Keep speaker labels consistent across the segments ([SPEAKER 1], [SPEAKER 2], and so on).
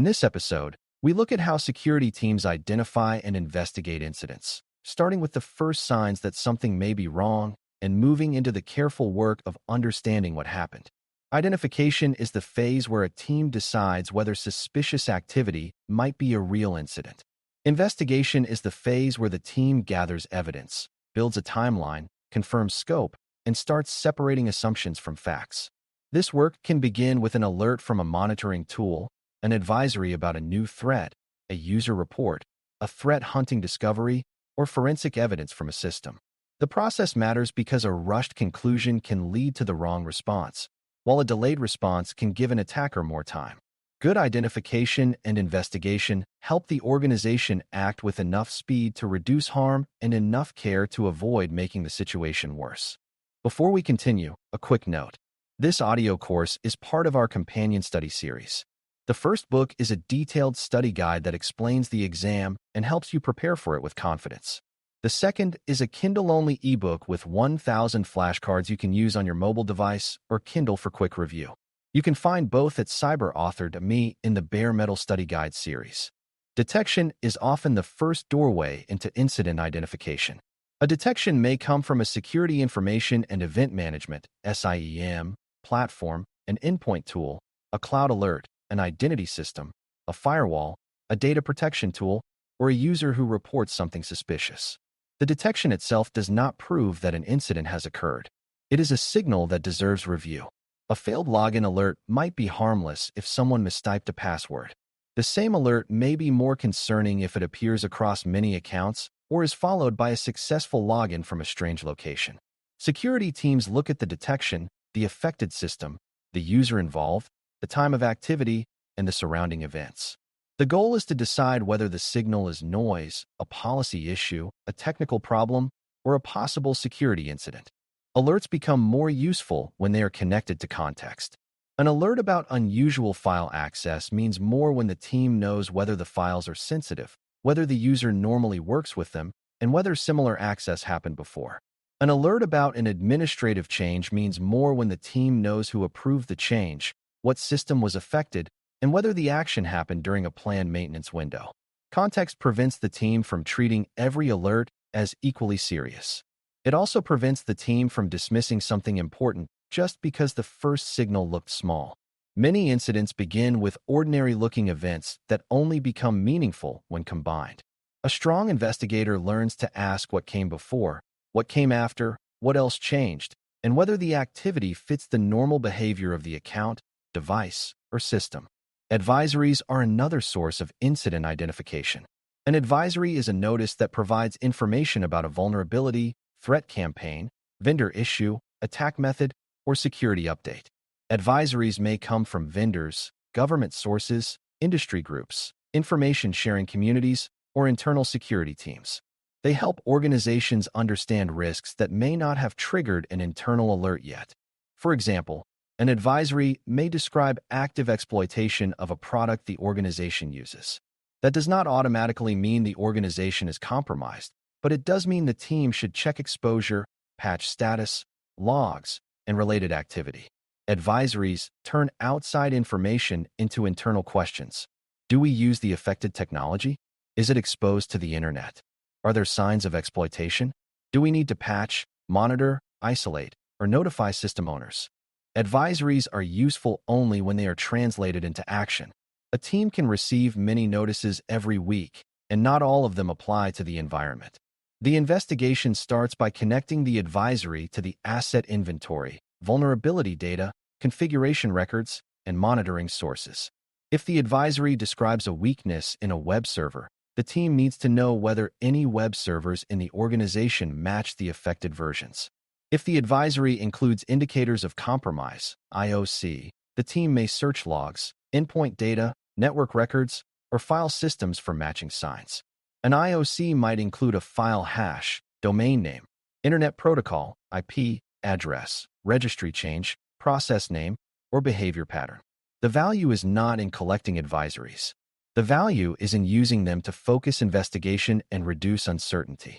[SPEAKER 1] this episode, we look at how security teams identify and investigate incidents, starting with the first signs that something may be wrong and moving into the careful work of understanding what happened. Identification is the phase where a team decides whether suspicious activity might be a real incident. Investigation is the phase where the team gathers evidence, builds a timeline, confirms scope, and starts separating assumptions from facts. This work can begin with an alert from a monitoring tool, an advisory about a new threat, a user report, a threat hunting discovery, or forensic evidence from a system. The process matters because a rushed conclusion can lead to the wrong response, while a delayed response can give an attacker more time. Good identification and investigation help the organization act with enough speed to reduce harm and enough care to avoid making the situation worse. Before we continue, a quick note. This audio course is part of our companion study series. The first book is a detailed study guide that explains the exam and helps you prepare for it with confidence. The second is a Kindle-only ebook with 1,000 flashcards you can use on your mobile device or Kindle for quick review. You can find both at CyberAuthor.me in the Bare Metal Study Guide series. Detection is often the first doorway into incident identification. A detection may come from a security information and event management (SIEM) platform, an endpoint tool, a cloud alert, an identity system, a firewall, a data protection tool, or a user who reports something suspicious. The detection itself does not prove that an incident has occurred. It is a signal that deserves review. A failed login alert might be harmless if someone mistyped a password. The same alert may be more concerning if it appears across many accounts or is followed by a successful login from a strange location. Security teams look at the detection, the affected system, the user involved, the time of activity, and the surrounding events. The goal is to decide whether the signal is noise, a policy issue, a technical problem, or a possible security incident. Alerts become more useful when they are connected to context. An alert about unusual file access means more when the team knows whether the files are sensitive, whether the user normally works with them, and whether similar access happened before. An alert about an administrative change means more when the team knows who approved the change, what system was affected, and whether the action happened during a planned maintenance window. Context prevents the team from treating every alert as equally serious. It also prevents the team from dismissing something important just because the first signal looked small. Many incidents begin with ordinary-looking events that only become meaningful when combined. A strong investigator learns to ask what came before, what came after, what else changed, and whether the activity fits the normal behavior of the account, device, or system. Advisories are another source of incident identification. An advisory is a notice that provides information about a vulnerability, threat campaign, vendor issue, attack method, or security update. Advisories may come from vendors, government sources, industry groups, information-sharing communities, or internal security teams. They help organizations understand risks that may not have triggered an internal alert yet. For example, an advisory may describe active exploitation of a product the organization uses. That does not automatically mean the organization is compromised, but it does mean the team should check exposure, patch status, logs, and related activity. Advisories turn outside information into internal questions. Do we use the affected technology? Is it exposed to the internet? Are there signs of exploitation? Do we need to patch, monitor, isolate, or notify system owners? Advisories are useful only when they are translated into action. A team can receive many notices every week, and not all of them apply to the environment. The investigation starts by connecting the advisory to the asset inventory, vulnerability data, configuration records, and monitoring sources. If the advisory describes a weakness in a web server, the team needs to know whether any web servers in the organization match the affected versions. If the advisory includes indicators of compromise, IOC, the team may search logs, endpoint data, network records, or file systems for matching signs. An IOC might include a file hash, domain name, internet protocol, IP, address, registry change, process name, or behavior pattern. The value is not in collecting advisories. The value is in using them to focus investigation and reduce uncertainty.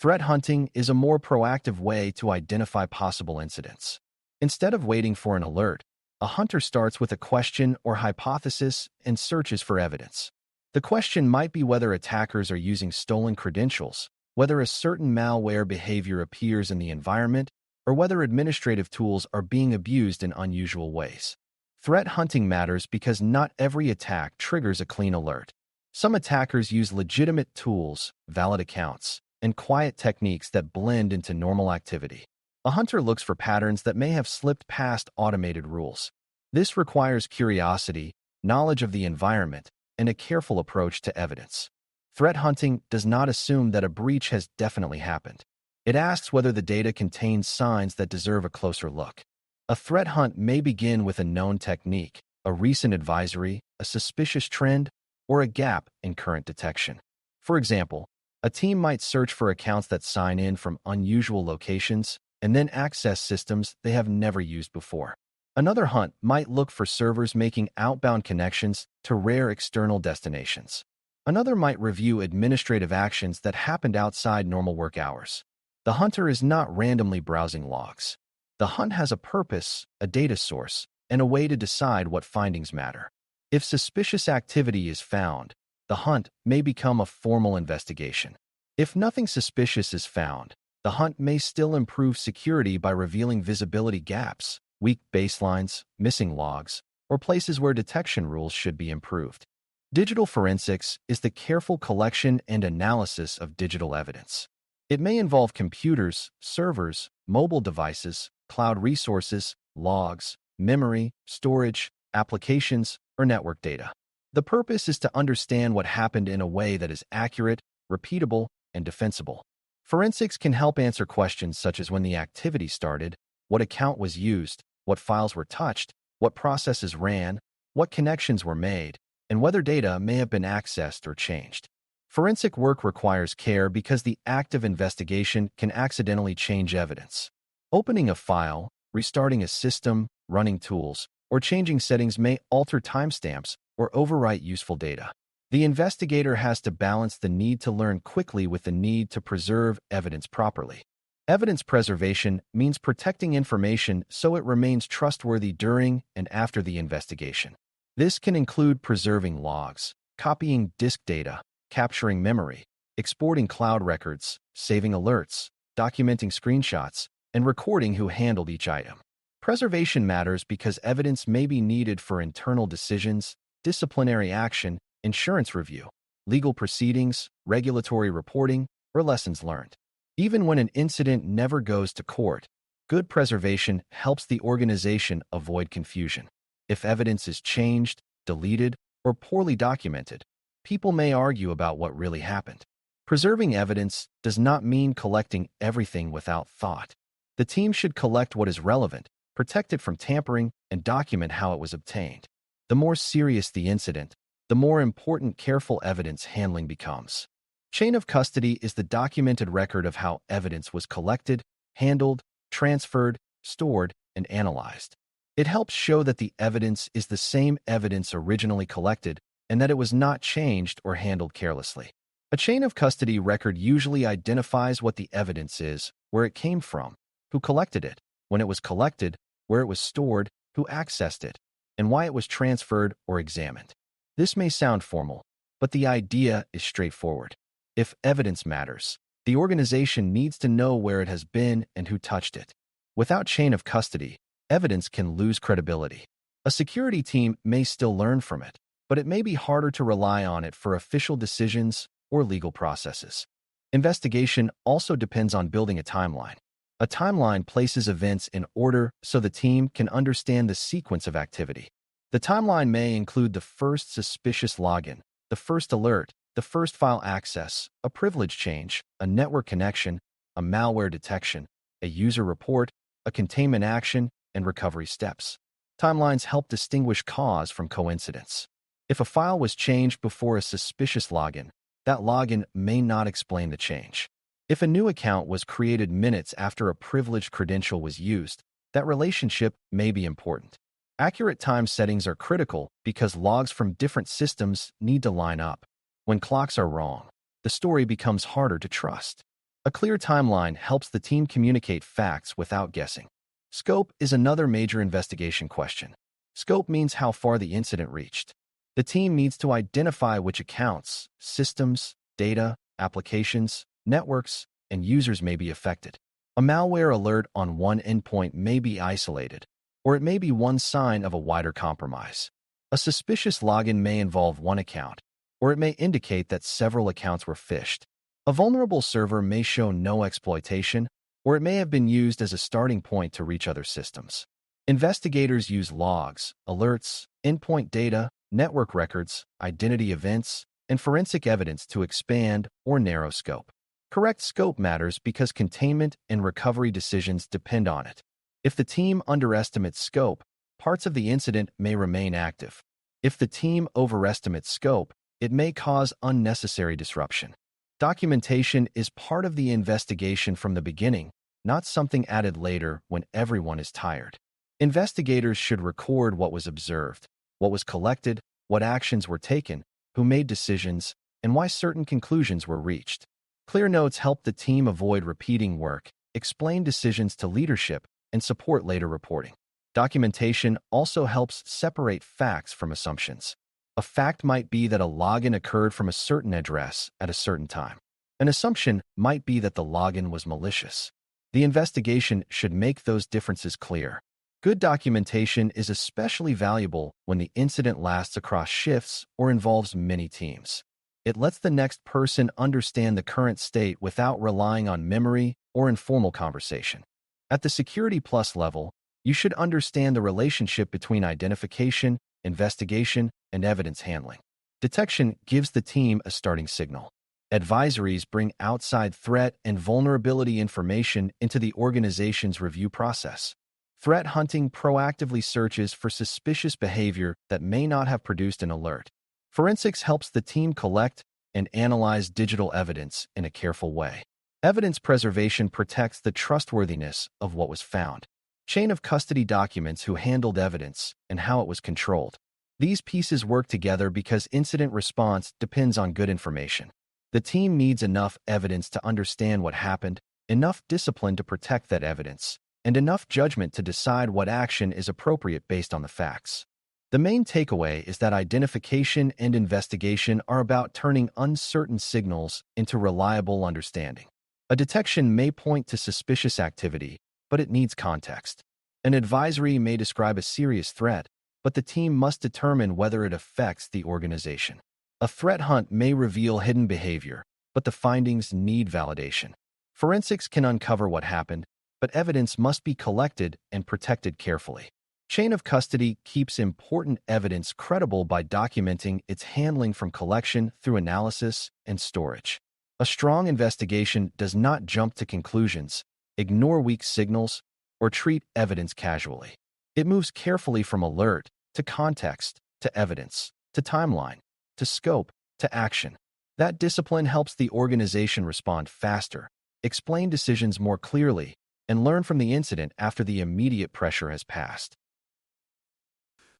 [SPEAKER 1] Threat hunting is a more proactive way to identify possible incidents. Instead of waiting for an alert, A hunter starts with a question or hypothesis and searches for evidence. The question might be whether attackers are using stolen credentials, whether a certain malware behavior appears in the environment, or whether administrative tools are being abused in unusual ways. Threat hunting matters because not every attack triggers a clean alert. Some attackers use legitimate tools, valid accounts, and quiet techniques that blend into normal activity. A hunter looks for patterns that may have slipped past automated rules. This requires curiosity, knowledge of the environment, and a careful approach to evidence. Threat hunting does not assume that a breach has definitely happened. It asks whether the data contains signs that deserve a closer look. A threat hunt may begin with a known technique, a recent advisory, a suspicious trend, or a gap in current detection. For example, a team might search for accounts that sign in from unusual locations and then access systems they have never used before. Another hunt might look for servers making outbound connections to rare external destinations. Another might review administrative actions that happened outside normal work hours. The hunter is not randomly browsing logs. The hunt has a purpose, a data source, and a way to decide what findings matter. If suspicious activity is found, the hunt may become a formal investigation. If nothing suspicious is found, the hunt may still improve security by revealing visibility gaps, weak baselines, missing logs, or places where detection rules should be improved. Digital forensics is the careful collection and analysis of digital evidence. It may involve computers, servers, mobile devices, cloud resources, logs, memory, storage, applications, or network data. The purpose is to understand what happened in a way that is accurate, repeatable, and defensible. Forensics can help answer questions such as when the activity started, what account was used, what files were touched, what processes ran, what connections were made, and whether data may have been accessed or changed. Forensic work requires care because the act of investigation can accidentally change evidence. Opening a file, restarting a system, running tools, or changing settings may alter timestamps or overwrite useful data. The investigator has to balance the need to learn quickly with the need to preserve evidence properly. Evidence preservation means protecting information so it remains trustworthy during and after the investigation. This can include preserving logs, copying disk data, capturing memory, exporting cloud records, saving alerts, documenting screenshots, and recording who handled each item. Preservation matters because evidence may be needed for internal decisions, disciplinary action, insurance review, legal proceedings, regulatory reporting, or lessons learned. Even when an incident never goes to court, good preservation helps the organization avoid confusion. If evidence is changed, deleted, or poorly documented, people may argue about what really happened. Preserving evidence does not mean collecting everything without thought. The team should collect what is relevant, protect it from tampering, and document how it was obtained. The more serious the incident, the more important careful evidence handling becomes. Chain of custody is the documented record of how evidence was collected, handled, transferred, stored, and analyzed. It helps show that the evidence is the same evidence originally collected and that it was not changed or handled carelessly. A chain of custody record usually identifies what the evidence is, where it came from, who collected it, when it was collected, where it was stored, who accessed it, and why it was transferred or examined. This may sound formal, but the idea is straightforward. If evidence matters, the organization needs to know where it has been and who touched it. Without chain of custody, evidence can lose credibility. A security team may still learn from it, but it may be harder to rely on it for official decisions or legal processes. Investigation also depends on building a timeline. A timeline places events in order so the team can understand the sequence of activity. The timeline may include the first suspicious login, the first alert, the first file access, a privilege change, a network connection, a malware detection, a user report, a containment action, and recovery steps. Timelines help distinguish cause from coincidence. If a file was changed before a suspicious login, that login may not explain the change. If a new account was created minutes after a privileged credential was used, that relationship may be important. Accurate time settings are critical because logs from different systems need to line up. When clocks are wrong, the story becomes harder to trust. A clear timeline helps the team communicate facts without guessing. Scope is another major investigation question. Scope means how far the incident reached. The team needs to identify which accounts, systems, data, applications, networks, and users may be affected. A malware alert on one endpoint may be isolated, or it may be one sign of a wider compromise. A suspicious login may involve one account, or it may indicate that several accounts were phished. A vulnerable server may show no exploitation, or it may have been used as a starting point to reach other systems. Investigators use logs, alerts, endpoint data, network records, identity events, and forensic evidence to expand or narrow scope. Correct scope matters because containment and recovery decisions depend on it. If the team underestimates scope, parts of the incident may remain active. If the team overestimates scope, it may cause unnecessary disruption. Documentation is part of the investigation from the beginning, not something added later when everyone is tired. Investigators should record what was observed, what was collected, what actions were taken, who made decisions, and why certain conclusions were reached. Clear notes help the team avoid repeating work, explain decisions to leadership, and support later reporting. Documentation also helps separate facts from assumptions. A fact might be that a login occurred from a certain address at a certain time. An assumption might be that the login was malicious. The investigation should make those differences clear. Good documentation is especially valuable when the incident lasts across shifts or involves many teams. It lets the next person understand the current state without relying on memory or informal conversation. At the Security Plus level, you should understand the relationship between identification, investigation, and evidence handling. Detection gives the team a starting signal. Advisories bring outside threat and vulnerability information into the organization's review process. Threat hunting proactively searches for suspicious behavior that may not have produced an alert. Forensics helps the team collect and analyze digital evidence in a careful way. Evidence preservation protects the trustworthiness of what was found. Chain of custody documents who handled evidence and how it was controlled. These pieces work together because incident response depends on good information. The team needs enough evidence to understand what happened, enough discipline to protect that evidence, and enough judgment to decide what action is appropriate based on the facts. The main takeaway is that identification and investigation are about turning uncertain signals into reliable understanding. A detection may point to suspicious activity, but it needs context. An advisory may describe a serious threat, but the team must determine whether it affects the organization. A threat hunt may reveal hidden behavior, but the findings need validation. Forensics can uncover what happened, but evidence must be collected and protected carefully. Chain of custody keeps important evidence credible by documenting its handling from collection through analysis and storage. A strong investigation does not jump to conclusions, ignore weak signals, or treat evidence casually. It moves carefully from alert to context to evidence to timeline to scope to action. That discipline helps the organization respond faster, explain decisions more clearly, and learn from the incident after the immediate pressure has passed.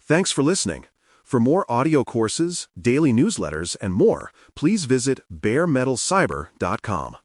[SPEAKER 2] Thanks for listening. For more audio courses, daily newsletters, and more, please visit baremetalcyber.com.